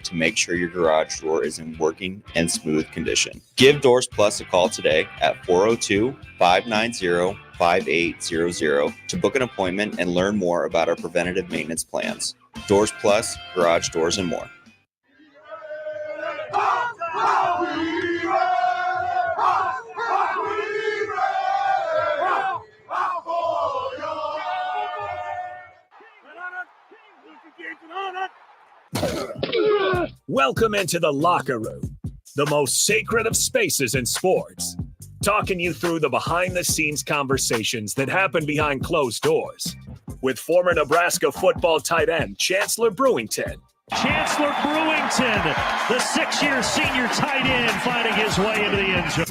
to make sure your garage door is in working and smooth condition. Give Doors Plus a call today at 402-590-5800 to book an appointment and learn more about our preventative maintenance plans. Doors Plus, garage doors, and more. Welcome into the locker room, the most sacred of spaces in sports. Talking you through the behind-the-scenes conversations that happen behind closed doors. With former Nebraska football tight end Chancellor Brewington. Chancellor Brewington, the 6-year senior tight end, finding his way into the end zone.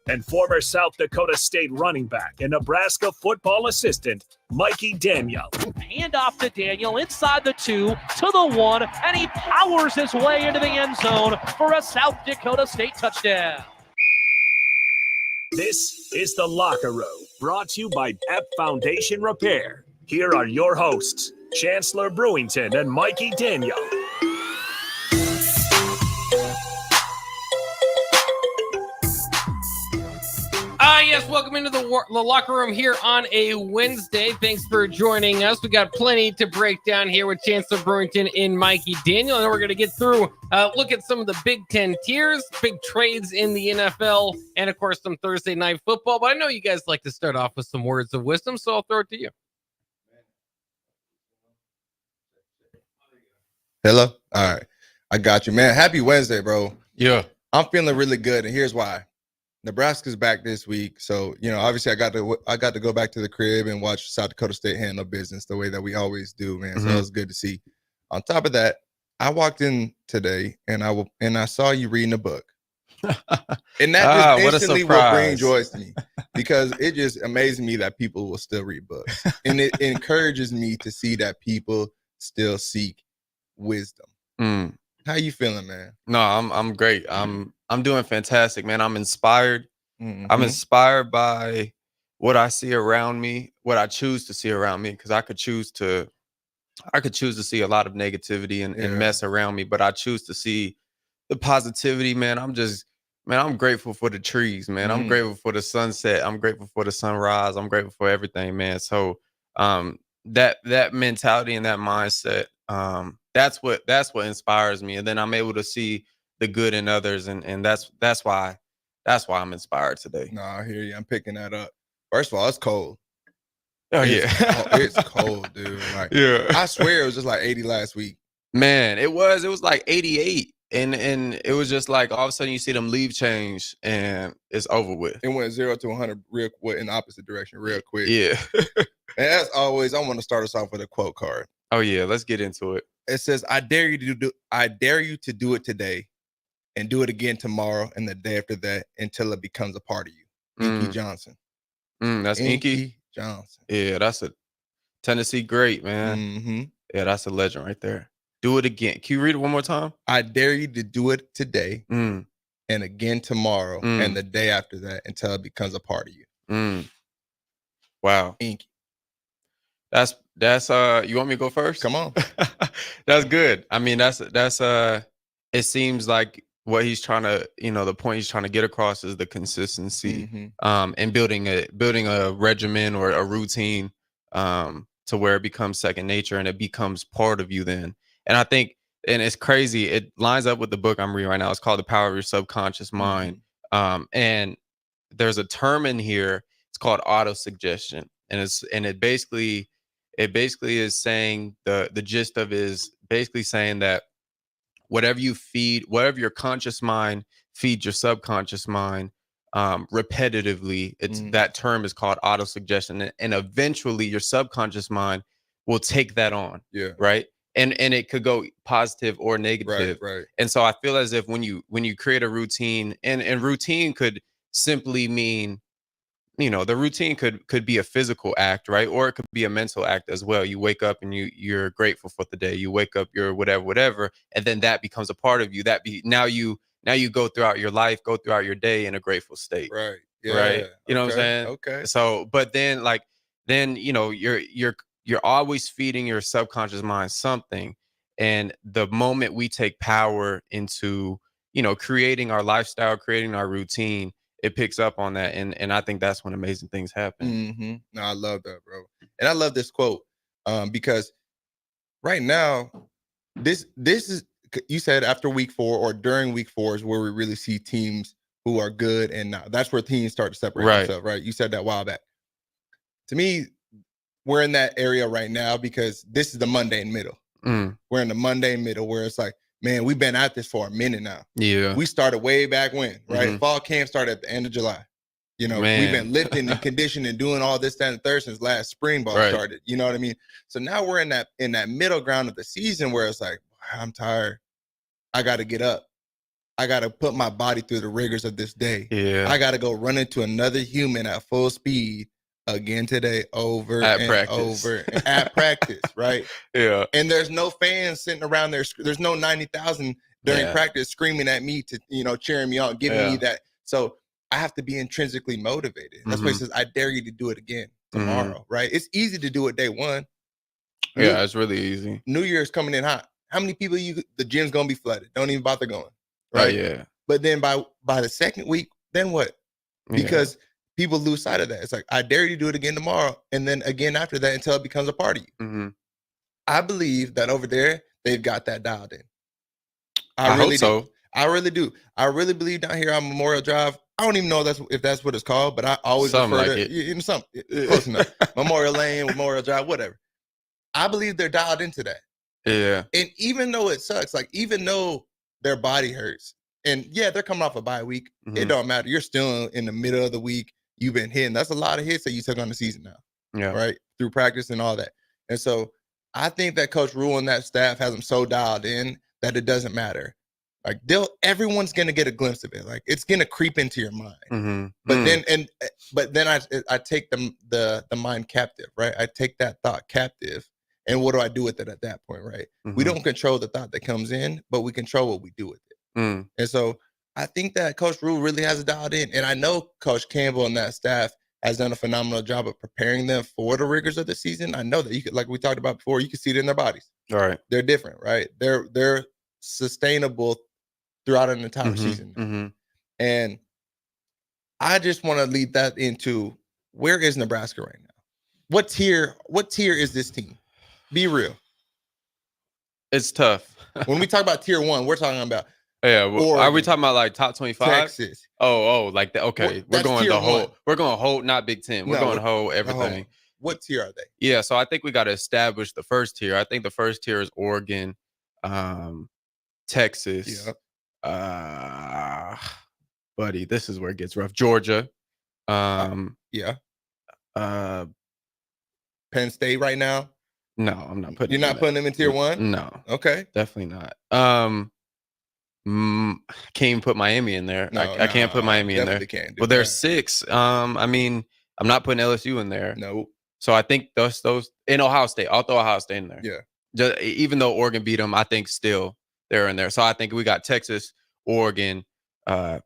And former South Dakota State running back and Nebraska football assistant Mikey Daniel. Hand off to Daniel inside the 2 to the 1, and he powers his way into the end zone for a South Dakota State touchdown. This is The Locker Room, brought to you by Ep Foundation Repair. Here are your hosts, Chancellor Brewington and Mikey Daniel. Yes, welcome into the locker room here on a Wednesday. Thanks for joining us. We got plenty to break down here with Chancellor Brewington and Mikey Daniel, and we're going to get through, look at some of the Big Ten tiers, big trades in the NFL, and of course some Thursday night football. But I know you guys like to start off with some words of wisdom, so I'll throw it to you. Hello? All right. I got you, man. Happy Wednesday, bro. Yeah. I'm feeling really good, and here's why. Nebraska's back this week, so obviously I got to go back to the crib and watch South Dakota State handle business the way that we always do, man. So it was good to see. On top of that, I walked in today and I saw you reading a book, and that just instantly will bring joy to me because it just amazes me that people will still read books, and it encourages me to see that people still seek wisdom. How you feeling, man? No, I'm great. I'm doing fantastic, man. I'm inspired. Mm-hmm. I'm inspired by what I see around me, what I choose to see around me, because I could choose to see a lot of negativity and mess around me, but I choose to see the positivity, man. I'm grateful for the trees, man. I'm grateful for the sunset. I'm grateful for the sunrise. I'm grateful for everything, man. So that mentality and that mindset, that's what inspires me. And then I'm able to see the good in others. And that's why I'm inspired today. No, I hear you. I'm picking that up. First of all, it's cold. Oh, it's cold, dude. Like, I swear it was just like 80 last week. Man, it was like 88. And it was just like all of a sudden you see them leave change and it's over with. It went 0 to 100 real quick in the opposite direction real quick. Yeah. And as always, I want to start us off with a quote card. Oh yeah, let's get into it. It says, I dare you to do it today and do it again tomorrow and the day after that until it becomes a part of you. Inky Johnson. That's Inky Johnson. Yeah, that's a Tennessee great, man. Mm-hmm. Yeah, that's a legend right there. Do it again. Can you read it one more time? I dare you to do it today and again tomorrow and the day after that until it becomes a part of you. Wow. Inky. That's you want me to go first? Come on. That's good. I mean, that's it seems like what he's trying to, the point he's trying to get across is the consistency and building a regimen or a routine to where it becomes second nature and it becomes part of you then. And I think, and it's crazy, it lines up with the book I'm reading right now. It's called The Power of Your Subconscious Mind. And there's a term in here, it's called autosuggestion. And it basically is saying the gist of it is basically saying that whatever your conscious mind feeds your subconscious mind repetitively, that term is called autosuggestion. And eventually your subconscious mind will take that on. Yeah. Right. And it could go positive or negative. Right. And so I feel as if when you create a routine, and routine could simply mean, the routine could be a physical act, right? Or it could be a mental act as well. You wake up and you're grateful for the day. You wake up, you're whatever, and then that becomes a part of you. Now you go throughout your life, go throughout your day in a grateful state. Right. Yeah. Right. You know what I'm saying? Okay. So, but then you're always feeding your subconscious mind something. And the moment we take power into, creating our lifestyle, creating our routine, it picks up on that. And I think that's when amazing things happen. Mm-hmm. No, I love that, bro. And I love this quote because right now, this is, you said after week 4 or during week 4 is where we really see teams who are good and not. That's where teams start to separate themselves, right? You said that a while back. To me, we're in that area right now because this is the mundane middle. We're in the mundane middle where it's like, man, we've been at this for a minute now. Yeah. We started way back when, right? Fall camp started at the end of July. We've been lifting and conditioning and doing all this, that, and the third since last spring ball started. You know what I mean? So now we're in that middle ground of the season where it's like, I'm tired. I got to get up. I got to put my body through the rigors of this day. Yeah. I got to go run into another human at full speed again today, over at and practice. Over at practice, right? Yeah. And there's no fans sitting around there. There's no 90,000 during practice screaming at me to, cheering me on, giving me that. So I have to be intrinsically motivated. That's why he says, I dare you to do it again tomorrow, right? It's easy to do it day one. Yeah, it's really easy. New Year's coming in hot. How many people the gym's going to be flooded? Don't even bother going, right? Yeah. But then by the second week, then what? Because people lose sight of that. It's like, I dare you to do it again tomorrow. And then again after that until it becomes a part of you. I believe that over there, they've got that dialed in. I really hope so. I really do. I really believe down here on Memorial Drive, I don't even know if that's what it's called, but I always refer to it. Something close enough. Memorial Lane, Memorial Drive, whatever. I believe they're dialed into that. Yeah. And even though it sucks, like even though their body hurts, and they're coming off a bye week, it don't matter. You're still in the middle of the week. You've been hitting. That's a lot of hits that you took on the season now. Yeah. Right? Through practice and all that. And so I think that Coach Rule and that staff has them so dialed in that it doesn't matter. Like everyone's gonna get a glimpse of it. Like it's gonna creep into your mind. But then I take the mind captive, right? I take that thought captive, and what do I do with it at that point, right? We don't control the thought that comes in, but we control what we do with it. And so I think that Coach Rule really has it dialed in, and I know Coach Campbell and that staff has done a phenomenal job of preparing them for the rigors of the season. I know that you could, like we talked about before, you can see it in their bodies. All right, they're different, right? They're sustainable throughout an entire season. And I just want to lead that into, where is Nebraska right now? What tier is this team? Be real. It's tough. When we talk about tier 1, we're talking about are we talking about like top 25? Texas. Like that. Okay. We're going the whole 1. We're going whole, not Big Ten. We're going whole everything. What tier are they? Yeah, so I think we got to establish the first tier. I think the first tier is Oregon, Texas. Yep. Buddy, this is where it gets rough. Georgia. Penn State right now? No, I'm not putting. You're not putting them in tier 1? No. Okay. Definitely not. Can't even put Miami in there. I can't put Miami in there. Can't do well, there's 6. I mean, I'm not putting LSU in there. No. So I think those in Ohio State. I'll throw Ohio State in there. Yeah. Even though Oregon beat them, I think still they're in there. So I think we got Texas, Oregon, Ohio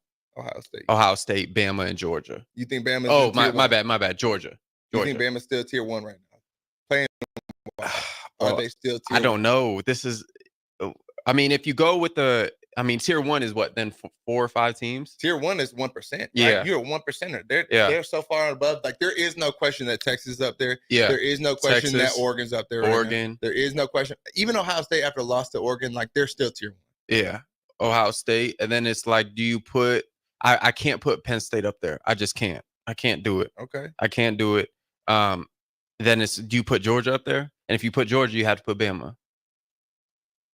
State, Bama, and Georgia. You think Bama's my bad. Georgia. You think Bama's still tier 1 right now? Playing are they still tier 1? I don't know. This is if you go with tier 1 is what then 4 or 5 teams? Tier 1 is 1%. Right? Yeah. You're a 1%er. They're so far above. Like there is no question that Texas is up there. Yeah. There is no question that Oregon's up there. Oregon. Right, there is no question. Even Ohio State after lost to Oregon, like they're still tier 1. Yeah. Ohio State. And then it's like, do you put I can't put Penn State up there. I just can't. I can't do it. Okay. I can't do it. Then it's, do you put Georgia up there? And if you put Georgia, you have to put Bama.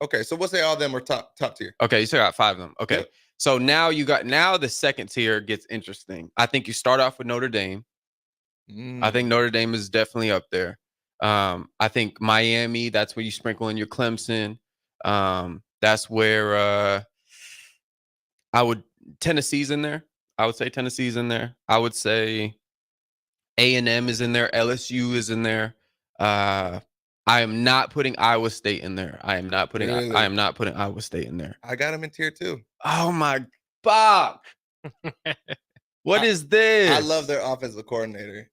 Okay, so we'll say all of them are top tier. Okay, you still got 5 of them. Okay. Yep. So now the second tier gets interesting. I think you start off with Notre Dame. I think Notre Dame is definitely up there. I think Miami, that's where you sprinkle in your Clemson. That's where Tennessee's in there. I would say Tennessee's in there. I would say A&M is in there. LSU is in there. I am not putting Iowa State in there. I am not putting Iowa State in there. I got them in tier 2. Oh my fuck. What is this? I love their offensive coordinator.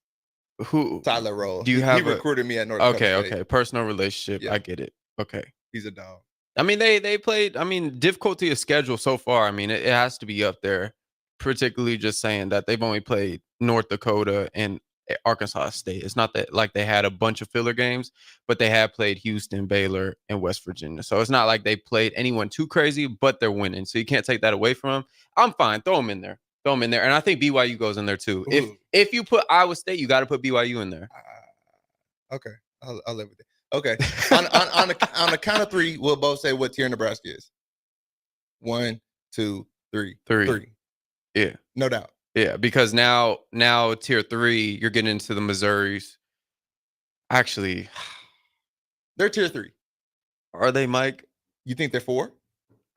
Who? Tyler Roll. He recruited me at North Dakota State. Okay. Personal relationship. Yeah. I get it. Okay. He's a dog. I mean, they played. I mean, difficulty of schedule so far. I mean, it has to be up there. Particularly just saying that they've only played North Dakota and Arkansas State. It's not that like they had a bunch of filler games, but they have played Houston, Baylor, and West Virginia. So it's not like they played anyone too crazy, but they're winning. So you can't take that away from them. I'm fine. Throw them in there. Throw them in there. And I think BYU goes in there too. Ooh. If you put Iowa State, you got to put BYU in there. Okay, I'll live with it. Okay, on the count of three, we'll both say what tier Nebraska is. 1, 2, 3. Three. Yeah. No doubt. Yeah, because now tier 3, you're getting into the Missouris. Actually, they're tier 3. Are they, Mike? You think they're 4?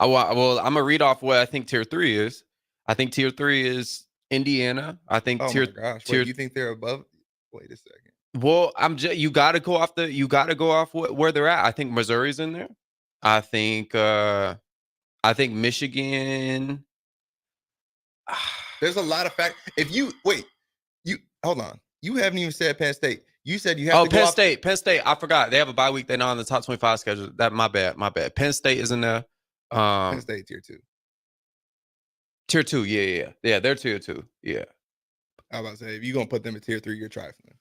Well, I'm gonna read off what I think tier 3 is. I think tier 3 is Indiana. I think Oh tier. my gosh! Tier, Wait, you think they're above? Wait a second. Well, you got to go off where they're at. I think Missouri's in there. I think Michigan. There's a lot of fact. If you hold on. You haven't even said Penn State. You said you have to Penn go State. Penn State. I forgot they have a bye week. They're not on the top 25 schedule. That my bad. Penn State is in there. Penn State tier 2. Tier 2. Yeah. They're tier 2. Yeah. I was about to say if you're gonna put them in tier 3, you're trifling.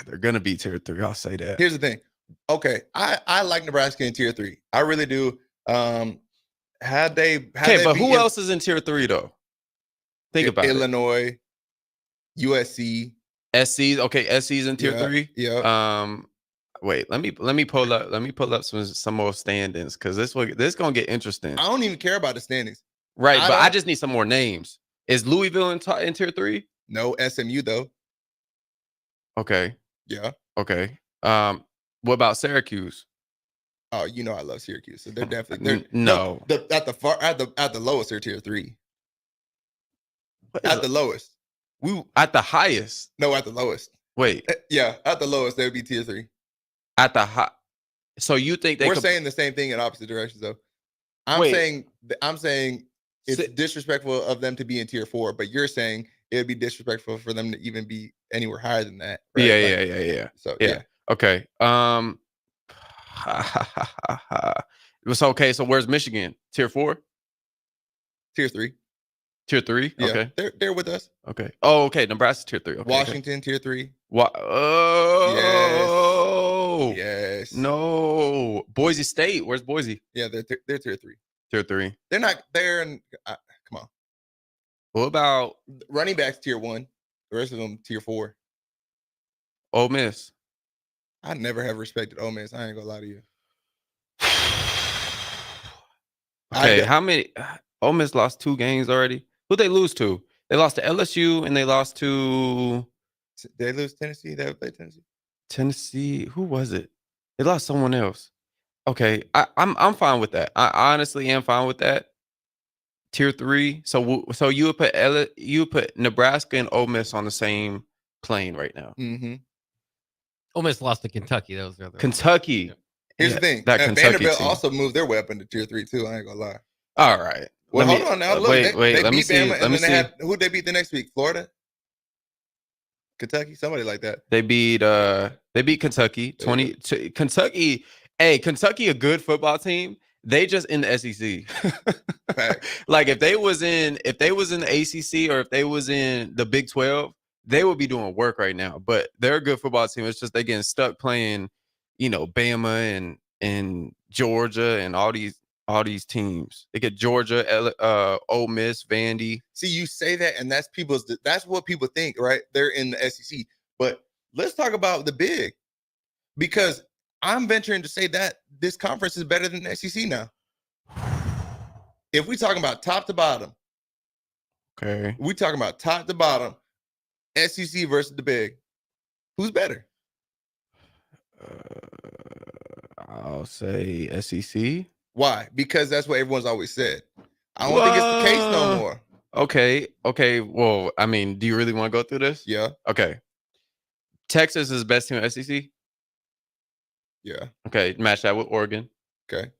They're gonna be tier 3. I'll say that. Here's the thing. Okay, I like Nebraska in tier 3. I really do. But who else is in tier 3 though? Think about Illinois, USC, SC's. Okay, SC's in tier 3. Yeah. Wait. Let me pull up some more standings because this gonna get interesting. I don't even care about the standings. Right, but I just need some more names. Is Louisville in tier 3? No, SMU though. Okay. Yeah. Okay. What about Syracuse? Oh, you know I love Syracuse. So they're definitely at the lowest they're tier 3. At the lowest. At the highest. No, at the lowest. Wait. Yeah, at the lowest they would be tier 3. At the high. So you think we're saying the same thing in opposite directions though. I'm saying it's disrespectful of them to be in tier 4, but you're saying it would be disrespectful for them to even be anywhere higher than that. Right? Yeah. So yeah. Okay. It's okay. So where's Michigan? Tier 4? Tier 3. Tier 3? Yeah, okay. They're with us. Okay. Oh, okay. Nebraska tier 3. Okay, Washington tier 3. Oh. Yes. No. Boise State. Where's Boise? Yeah, they're tier 3. Tier 3. They're not there. Come on. What about running backs tier 1? The rest of them tier 4. Ole Miss. I never have respected Ole Miss. I ain't gonna lie to you. Okay, how many? Ole Miss lost 2 games already. Who they lose to? They lost to LSU and they lost to. They lose Tennessee. They played Tennessee. Tennessee. Who was it? They lost someone else. Okay, I'm fine with that. I honestly am fine with that. Tier 3. So you would put Nebraska and Ole Miss on the same plane right now. Mm-hmm. Ole Miss lost to Kentucky. That was the other Kentucky. one. Here's the thing. That Vanderbilt team also moved their way up into tier 3 too. I ain't gonna lie. All right. Well, hold on now. Look, wait. They Let me beat see. Bama, Let me see. Who'd they beat the next week? Florida, Kentucky, somebody like that. They beat Kentucky. Kentucky. Hey, Kentucky, a good football team. They just in the SEC. Like if they was in the ACC or if they was in the Big 12, they would be doing work right now. But they're a good football team. It's just they getting stuck playing, Bama and Georgia and all these teams. They get Georgia, Ole Miss, Vandy. See, you say that, and that's what people think, right? They're in the SEC. But let's talk about the Big, because I'm venturing to say that this conference is better than the SEC now. If we're talking about top to bottom, okay, we're talking about top to bottom, SEC versus the Big. Who's better? I'll say SEC. Why? Because that's what everyone's always said. I don't think it's the case no more. Okay. Well, I mean, do you really want to go through this? Yeah. Okay. Texas is the best team in SEC. Yeah. Okay. Match that with Oregon. Okay.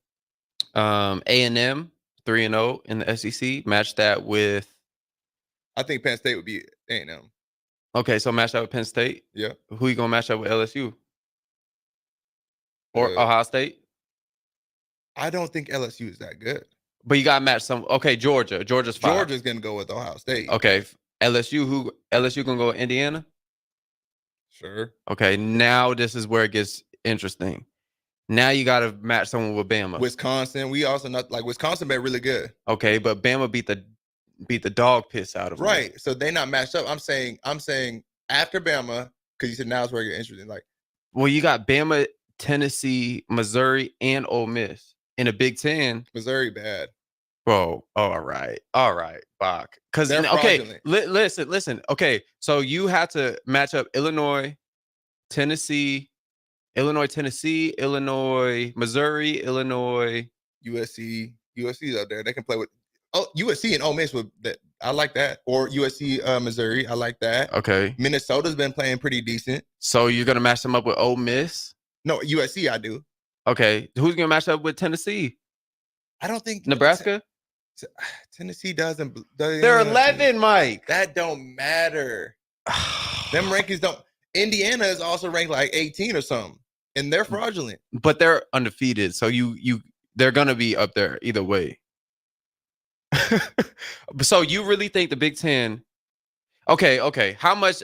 A&M 3-0 in the SEC. Match that with. I think Penn State would be A&M. Okay, so match that with Penn State. Yeah. Who you gonna match that with? LSU or Ohio State? I don't think LSU is that good. But you got to match some. Okay, Georgia's 5. Georgia's going to go with Ohio State. Okay, LSU gonna go with Indiana? Sure. Okay, now this is where it gets interesting. Now you got to match someone with Bama. Wisconsin. We also not like Wisconsin been really good. Okay, but Bama beat the dog piss out of them. Right. So they not matched up. I'm saying after Bama, because you said now it's where it gets interesting. Like, well, you got Bama, Tennessee, Missouri, and Ole Miss in a Big Ten. Missouri bad. Bro, all right, Bach. Because They're okay, fraudulent. listen. Okay, so you have to match up Illinois, Tennessee, Missouri, Illinois, USC. USC's out there. They can play with USC and Ole Miss with that. I like that. Or USC, Missouri. I like that. Okay. Minnesota's been playing pretty decent. So you're gonna match them up with Ole Miss? No, USC. I do. Okay. Who's gonna match up with Tennessee? I don't think Nebraska. Tennessee doesn't. They're 11, Mike. That don't matter. Them rankings don't. Indiana is also ranked like 18 or something, and they're fraudulent. But they're undefeated, so they're gonna be up there either way. So you really think the Big Ten? Okay. How much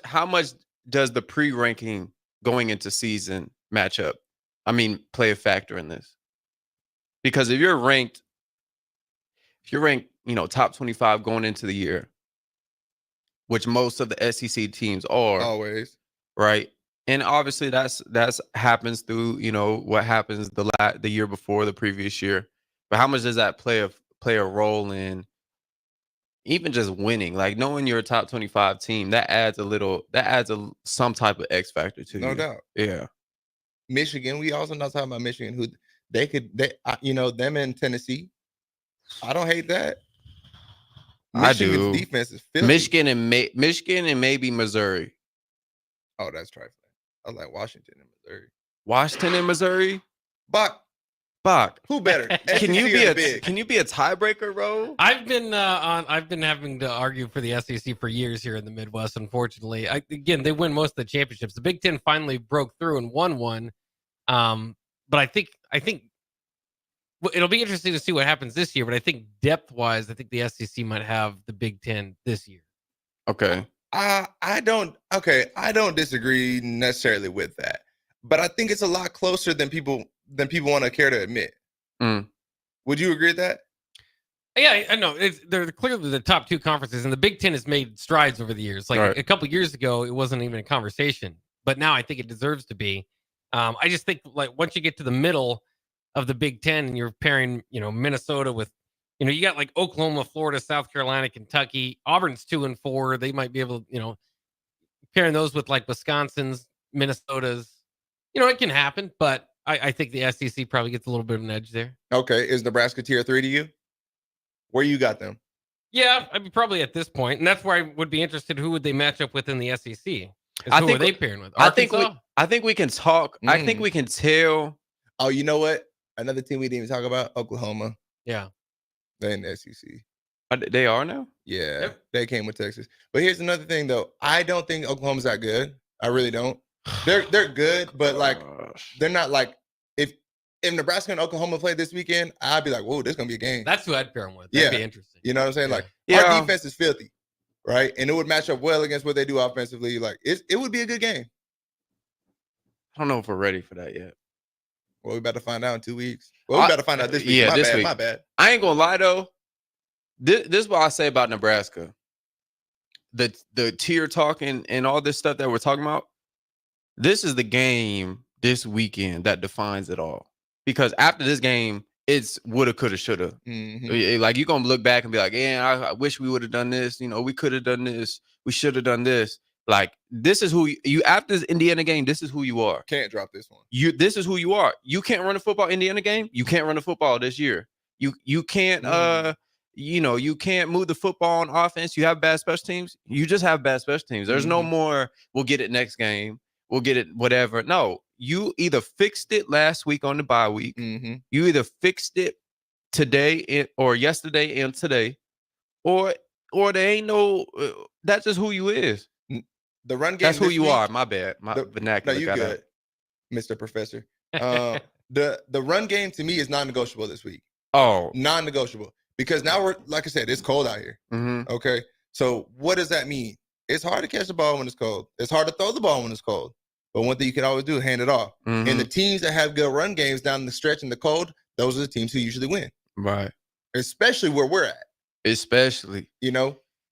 does the pre-ranking going into season matchup? I mean, play a factor in this? Because if you're ranked, top 25 going into the year, which most of the SEC teams are Always. Right. And obviously that's happens through, what happens the year before, the previous year. But how much does that play a role in even just winning? Like knowing you're a top 25 team, that adds some type of X factor to you. No doubt. Yeah. Michigan, we also not talking about Michigan, who them in Tennessee. I don't hate that. Michigan's I do. Defense is filthy. Michigan and maybe Missouri. Oh, that's trifling. I like Washington and Missouri. Washington and Missouri? Bach. Who better? Can you be a tiebreaker, bro? I've been having to argue for the SEC for years here in the Midwest. Unfortunately, again, they win most of the championships. The Big Ten finally broke through and won one. But I think it'll be interesting to see what happens this year. But I think depth-wise, I think the SEC might have the Big Ten this year. Okay. I don't disagree necessarily with that, but I think it's a lot closer than people want to care to admit. Would you agree with that? Yeah, I know. They're clearly the top two conferences, and the Big Ten has made strides over the years. Like a couple years ago, it wasn't even a conversation, but now I think it deserves to be. I just think like once you get to the middle of the Big Ten and you're pairing, Minnesota with, you got like Oklahoma, Florida, South Carolina, Kentucky. Auburn's 2-4. They might be able to, pairing those with like Wisconsin's, Minnesota's. It can happen, but I think the SEC probably gets a little bit of an edge there. Okay, is Nebraska tier 3 to you? Where you got them? Yeah, I mean probably at this point, and that's where I would be interested. Who would they match up with in the SEC? Who are they pairing with? Arkansas? I think we can talk. I think we can tell. Oh, you know what? Another team we didn't even talk about, Oklahoma. Yeah. They're in the SEC. They are now? Yeah. Yep. They came with Texas. But here's another thing, though. I don't think Oklahoma's that good. I really don't. They're good, but like they're not like if Nebraska and Oklahoma play this weekend, I'd be like, whoa, this is gonna be a game. That's who I'd pair them with. That'd be interesting. You know what I'm saying? Yeah. Like our defense is filthy, right? And it would match up well against what they do offensively. Like it would be a good game. I don't know if we're ready for that yet. Well, we about to find out in 2 weeks. Well, we about to find out this week. Yeah, this week. My bad. I ain't gonna lie though. This is what I say about Nebraska. The tier talk and all this stuff that we're talking about. This is the game this weekend that defines it all. Because after this game, it's woulda, coulda, shoulda. Mm-hmm. Like you're gonna look back and be like, yeah, I wish we would have done this. We could have done this. We should have done this. Like this is who you after this Indiana game. This is who you are. Can't drop this one. This is who you are. You can't run a football Indiana game. You can't run a football this year. You can't you can't move the football on offense. You have bad special teams. You just have bad special teams. There's no more. We'll get it next game. We'll get it whatever. No, you either fixed it last week on the bye week. Mm-hmm. You either fixed it today or yesterday and today, or there ain't no. That's just who you is. The run game. That's who you are. My bad. My vernacular. No, you good, Mr. Professor. The run game to me is non-negotiable this week. Oh, Non-negotiable. Because now we're, like I said, it's cold out here. mm-hmm. Okay. So what does that mean? It's hard to catch the ball when it's cold. It's hard to throw the ball when it's cold. But one thing you can always do is hand it off. Mm-hmm. And the teams that have good run games down the stretch in the cold, those are the teams who usually win. Right. Especially where we're at. Especially.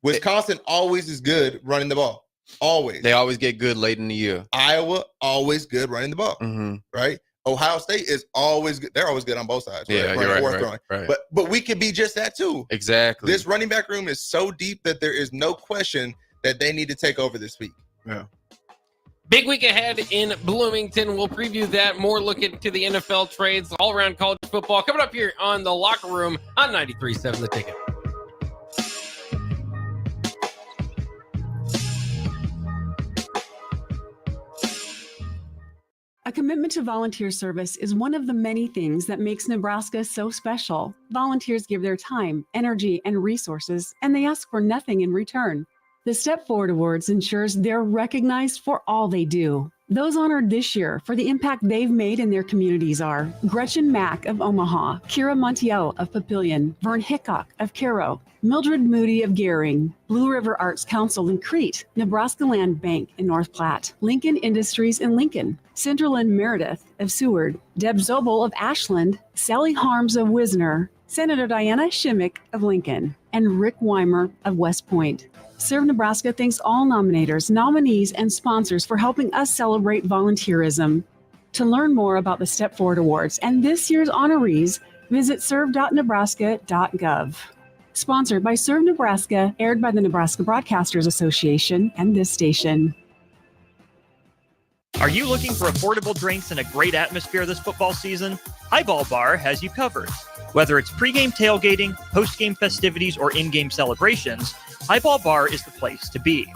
Wisconsin always is good running the ball. Always. They always get good late in the year. Iowa, always good running the ball. Mm-hmm. Right? Ohio State is always good. They're always good on both sides. Yeah, right? you're right. But we could be just that too. Exactly. This running back room is so deep that there is no question that they need to take over this week. Yeah. Big week ahead in Bloomington. We'll preview that. More look into the NFL trades, all around college football. Coming up here on The Locker Room on 93.7 The Ticket. A commitment to volunteer service is one of the many things that makes Nebraska so special. Volunteers give their time, energy, and resources, and they ask for nothing in return. The Step Forward Awards ensures they're recognized for all they do. Those honored this year for the impact they've made in their communities are Gretchen Mack of Omaha, Kira Montiel of Papillion, Vern Hickok of Cairo, Mildred Moody of Gehring, Blue River Arts Council in Crete, Nebraska Land Bank in North Platte, Lincoln Industries in Lincoln, Cinderlyn Meredith of Seward, Deb Zobel of Ashland, Sally Harms of Wisner, Senator Diana Shimmick of Lincoln, and Rick Weimer of West Point. Serve Nebraska thanks all nominators, nominees, and sponsors for helping us celebrate volunteerism. To learn more about the Step Forward Awards and this year's honorees, visit serve.nebraska.gov. Sponsored by Serve Nebraska, aired by the Nebraska Broadcasters Association and this station. Are you looking for affordable drinks and a great atmosphere this football season? Highball Bar has you covered. Whether it's pregame tailgating, postgame festivities, or in-game celebrations, Highball Bar is the place to be.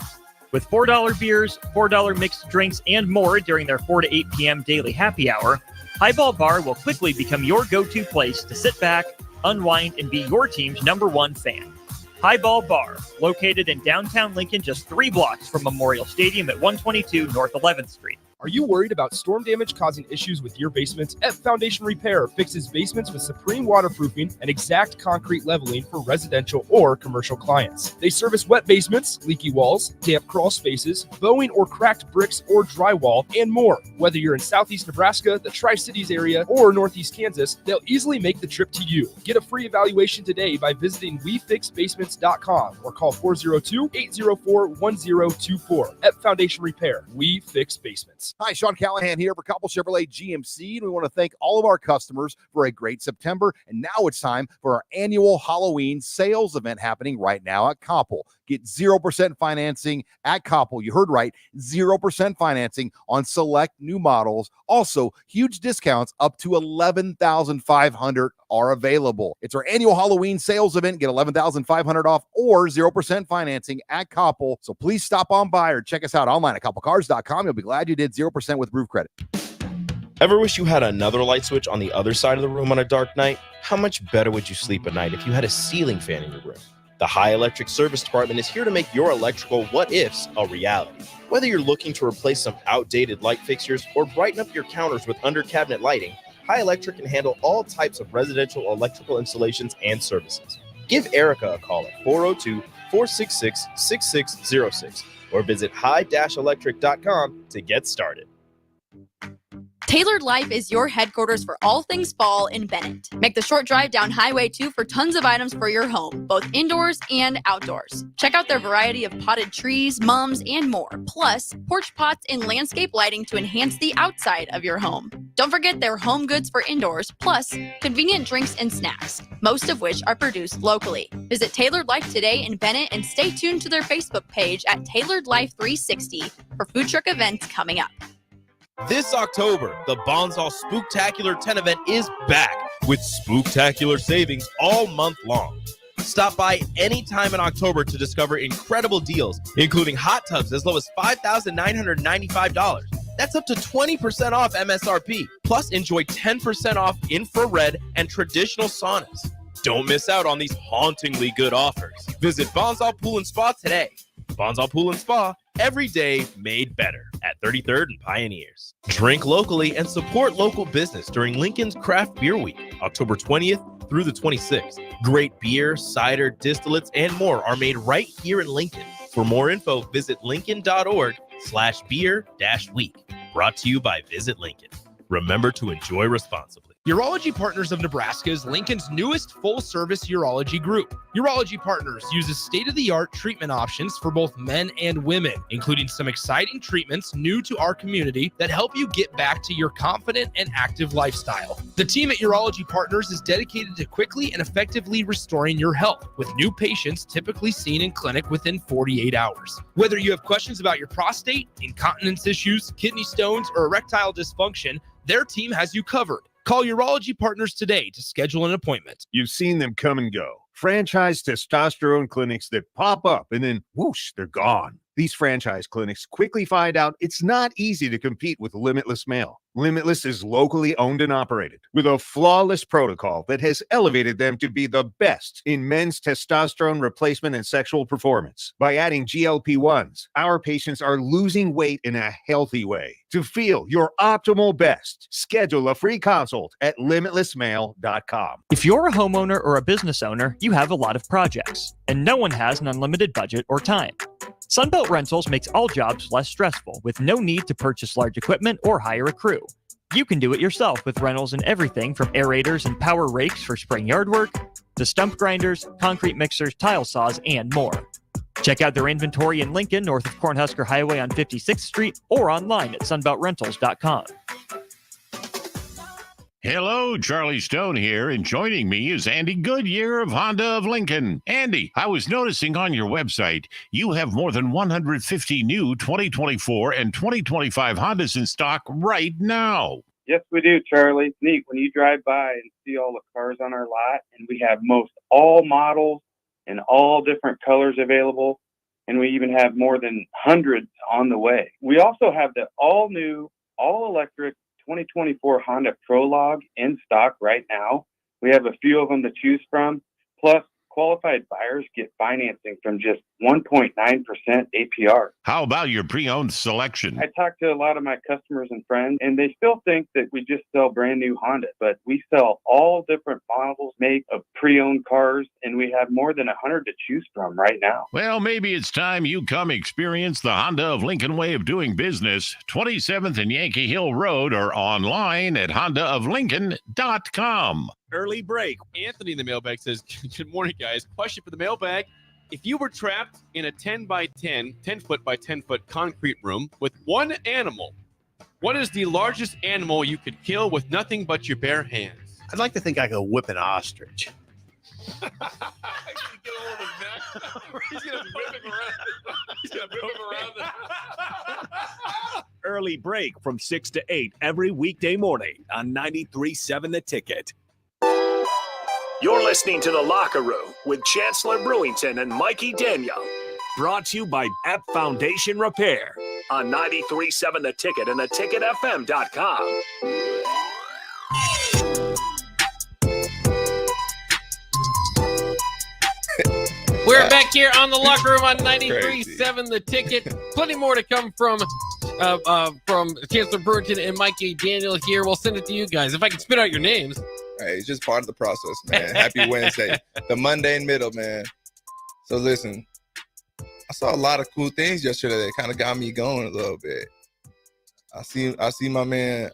With $4 beers, $4 mixed drinks, and more during their 4 to 8 p.m. daily happy hour, Highball Bar will quickly become your go-to place to sit back, unwind, and be your team's #1 fan. Highball Bar, located in downtown Lincoln, just 3 blocks from Memorial Stadium at 122 North 11th Street. Are you worried about storm damage causing issues with your basement? F Foundation Repair fixes basements with supreme waterproofing and exact concrete leveling for residential or commercial clients. They service wet basements, leaky walls, damp crawl spaces, bowing or cracked bricks or drywall, and more. Whether you're in Southeast Nebraska, the Tri-Cities area, or Northeast Kansas, they'll easily make the trip to you. Get a free evaluation today by visiting WeFixBasements.com or call 402-804-1024. F Foundation Repair. We fix basements. Hi, Sean Callahan here for Koppel Chevrolet GMC, and we want to thank all of our customers for a great September. And now it's time for our annual Halloween sales event happening right now at Koppel. Get 0% financing at Koppel. You heard right, 0% financing on select new models. Also, huge discounts up to $11,500 are available. It's our annual Halloween sales event. Get $11,500 off or 0% financing at Koppel. So please stop on by or check us out online at koppelcars.com. You'll be glad you did. 0% with roof credit. Ever wish you had another light switch on the other side of the room on a dark night? How much better would you sleep at night if you had a ceiling fan in your room? The High Electric Service Department is here to make your electrical what-ifs a reality. Whether you're looking to replace some outdated light fixtures or brighten up your counters with under-cabinet lighting, High Electric can handle all types of residential electrical installations and services. Give Erica a call at 402-466-6606 or visit high-electric.com to get started. Tailored Life is your headquarters for all things fall in Bennett. Make the short drive down Highway 2 for tons of items for your home, both indoors and outdoors. Check out their variety of potted trees, mums, and more. Plus, porch pots and landscape lighting to enhance the outside of your home. Don't forget their home goods for indoors, plus convenient drinks and snacks, most of which are produced locally. Visit Tailored Life today in Bennett and stay tuned to their Facebook page at Tailored Life 360 for food truck events coming up. This October, the Bonsall Spooktacular 10 event is back with spooktacular savings all month long. Stop by any time in October to discover incredible deals, including hot tubs as low as $5,995. That's up to 20% off MSRP. Plus, enjoy 10% off infrared and traditional saunas. Don't miss out on these hauntingly good offers. Visit Bonsall Pool and Spa today. Bonsall Pool and Spa, every day made better. at 33rd and Pioneers. Drink locally and support local business during Lincoln's Craft Beer Week, October 20th through the 26th. Great beer, cider, distillates, and more are made right here in Lincoln. For more info, visit lincoln.org/beer-week. Brought to you by Visit Lincoln. Remember to enjoy responsibly. Urology Partners of Nebraska is Lincoln's newest full-service urology group. Urology Partners uses state-of-the-art treatment options for both men and women, including some exciting treatments new to our community that help you get back to your confident and active lifestyle. The team at Urology Partners is dedicated to quickly and effectively restoring your health, with new patients typically seen in clinic within 48 hours. Whether you have questions about your prostate, incontinence issues, kidney stones, or erectile dysfunction, their team has you covered. Call Urology Partners today to schedule an appointment. You've seen them come and go. Franchise testosterone clinics that pop up and then whoosh, they're gone. These franchise clinics quickly find out it's not easy to compete with Limitless Male. Limitless is locally owned and operated with a flawless protocol that has elevated them to be the best in men's testosterone replacement and sexual performance. By adding GLP-1s, our patients are losing weight in a healthy way. To feel your optimal best, schedule a free consult at limitlessmale.com. If you're a homeowner or a business owner, you have a lot of projects, and no one has an unlimited budget or time. Sunbelt Rentals makes all jobs less stressful with no need to purchase large equipment or hire a crew. You can do it yourself with rentals and everything from aerators and power rakes for spring yard work to stump grinders, concrete mixers, tile saws, and more. Check out their inventory in Lincoln, north of Cornhusker Highway on 56th Street, or online at sunbeltrentals.com. Hello, Charlie Stone here, and joining me is Andy Goodyear of Honda of Lincoln. Andy, I was noticing on your website you have more than 150 new 2024 and 2025 Hondas in stock right now. Yes, we do, Charlie. It's neat when you drive by and see all the cars on our lot, and we have most all models and all different colors available, and we even have more than hundreds on the way. We also have the all-new, all-electric 2024 Honda Prologue in stock right now. We have a few of them to choose from. Plus, qualified buyers get financing from just 1.9% APR. How about your pre-owned selection? I talked to a lot of my customers and friends, and they still think that we just sell brand new Hondas, but we sell all different models, make of pre-owned cars, and we have more than 100 to choose from right now. Well, maybe it's time you come experience the Honda of Lincoln way of doing business. 27th and Yankee Hill Road, or online at hondaoflincoln.com. Early break. Anthony in the mailbag says, good morning, guys. Question for the mailbag. If you were trapped in a 10 foot by 10 foot concrete room with one animal, what is the largest animal you could kill with nothing but your bare hands? I'd like to think I could whip an ostrich. He's going to whip him around. He's going to whip him around. Early break from 6 to 8 every weekday morning on 93.7 The Ticket. You're listening to The Locker Room with Chancellor Brewington and Mikey Daniel. Brought to you by App Foundation Repair on 93.7 The Ticket and theticketfm.com. We're back here on The Locker Room on 93.7 The Ticket. Plenty more to come from Chancellor Brewington and Mikey Daniel here. We'll send it to you guys. If I can spit out your names. Hey, it's just part of the process, man. Happy Wednesday. The Monday middle, man. So listen, I saw a lot of cool things yesterday that kind of got me going a little bit. I see my man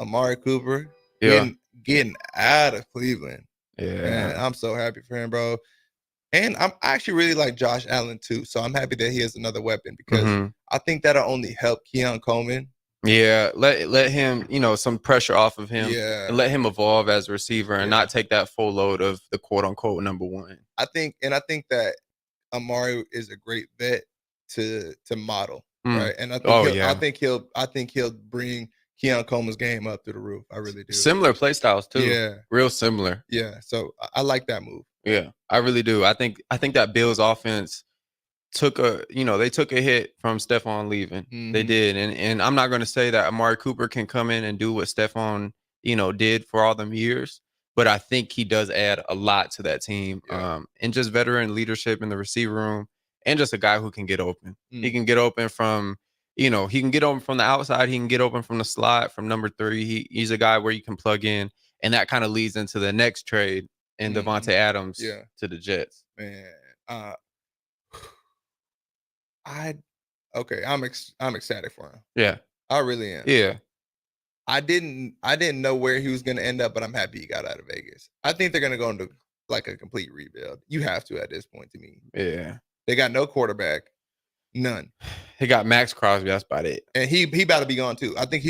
Amari Cooper getting out of Cleveland. Yeah. Man, I'm so happy for him, bro. And I actually really like Josh Allen too. So I'm happy that he has another weapon because I think that'll only help Keon Coleman. Yeah, let him, some pressure off of him, and let him evolve as a receiver and not take that full load of the quote unquote number one. I think that Amari is a great vet to model, right? And I think I think he'll bring Keon Coleman's game up to the roof. I really do. Similar play styles too. Yeah, real similar. Yeah, so I like that move. Yeah, I really do. I think that Bills offense took a hit from Stephon leaving. They did. And I'm not going to say that Amari Cooper can come in and do what Stephon, did for all them years, but I think he does add a lot to that team. And just veteran leadership in the receiver room and just a guy who can get open. He can get open from, he can get open from the outside. He can get open from the slot from number 3. He's a guy where you can plug in, and that kind of leads into the next trade in Devontae Adams to the Jets. Man, I'm ecstatic for him. Yeah, I really am. Yeah, I didn't know where he was going to end up, but I'm happy he got out of Vegas. I think they're going to go into like a complete rebuild. You have to at this point to me. Yeah, they got no quarterback, none. He got Max Crosby. That's about it. And he about to be gone too. I think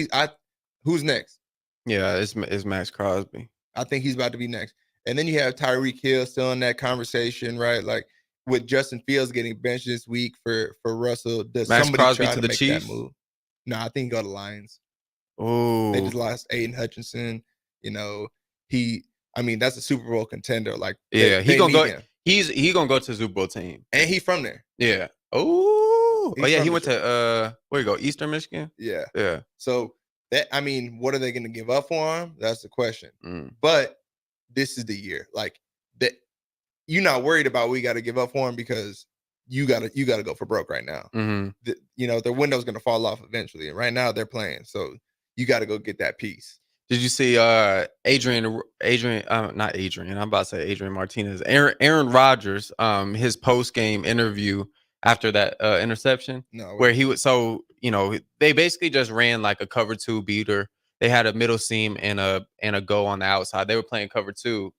who's next? Yeah, it's Max Crosby. I think he's about to be next. And then you have Tyreek Hill still in that conversation, right? Like with Justin Fields getting benched this week for Russell. Does Max somebody Crosby try to to the make Chiefs? that move? No, I think he go to Lions. Oh, They just lost Aiden Hutchinson. That's a Super Bowl contender. Like, yeah, he gonna go. him. He gonna go to the Super Bowl team, and he from there. Yeah. Oh, yeah. He went Michigan. to where you go? Eastern Michigan. Yeah. Yeah. So what are they going to give up for him? That's the question. Mm. But this is the year. Like that, you're not worried about what you got to give up for him because you got to go for broke right now. Mm-hmm. Their window's going to fall off eventually, and right now they're playing. So you got to go get that piece. Did you see not Adrian, I'm about to say Adrian Martinez, Aaron Rodgers, his post-game interview after that interception? No. Where he was, they basically just ran like a cover 2 beater. They had a middle seam and a go on the outside. They were playing cover 2.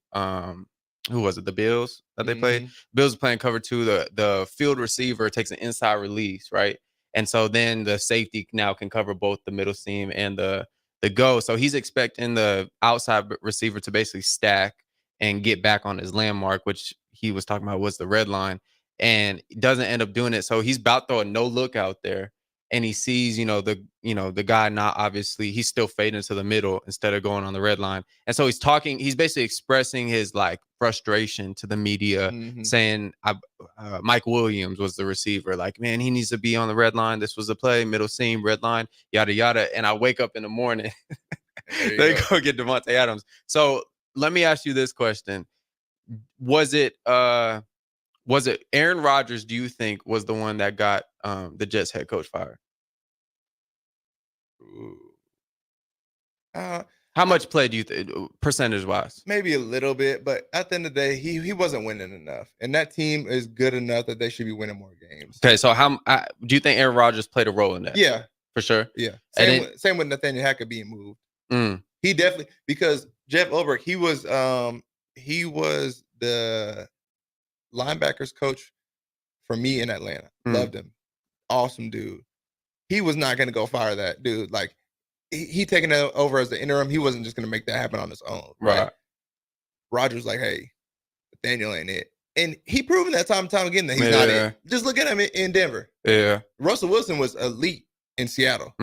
Who was it? The Bills that they played? Bills were playing cover 2. The field receiver takes an inside release, right? And so then the safety now can cover both the middle seam and the go. So he's expecting the outside receiver to basically stack and get back on his landmark, which he was talking about was the red line, and doesn't end up doing it. So he's about to throw a no look out there, and he sees, the guy not obviously, he's still fading to the middle instead of going on the red line. And so he's basically expressing his like frustration to the media, saying Mike Williams was the receiver. Like, man, he needs to be on the red line. This was the play, middle seam, red line, yada, yada. And I wake up in the morning, they go get Devontae Adams. So let me ask you this question. Was it Aaron Rodgers, do you think, was the one that got the Jets head coach fired? How much play do you think, percentage-wise? Maybe a little bit, but at the end of the day, he wasn't winning enough. And that team is good enough that they should be winning more games. Okay, so do you think Aaron Rodgers played a role in that? Yeah. For sure? Yeah. Same with Nathaniel Hackett being moved. He definitely, because Jeff Ulbrich, he was the linebackers coach for me in Atlanta. Loved him. Awesome dude. He was not going to go fire that dude. Like, he taking it over as the interim. He wasn't just going to make that happen on his own. Right. Rodgers like, hey, Nathaniel ain't it. And he proven that time and time again that he's not it. Just look at him in Denver. Yeah. Russell Wilson was elite in Seattle.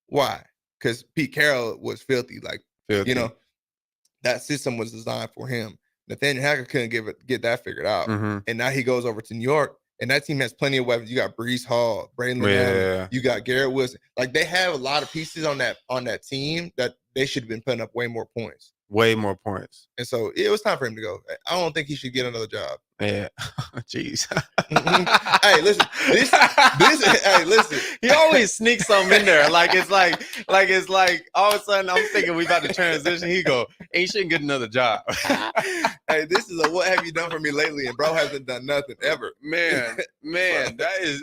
Why? Because Pete Carroll was filthy. Like, that system was designed for him. Nathaniel Hackett couldn't get that figured out. And now he goes over to New York, and that team has plenty of weapons. You got Breece Hall, Braylon Allen, you got Garrett Wilson. Like, they have a lot of pieces on that team that they should have been putting up way more points. And so it was time for him to go. I don't think he should get another job. Yeah. Jeez. Hey, listen. Hey, listen. He always sneaks something in there. Like it's like all of a sudden I'm thinking we about to transition. He go, hey, you shouldn't get another job. Hey, this is a what have you done for me lately? And bro hasn't done nothing ever. Man, that is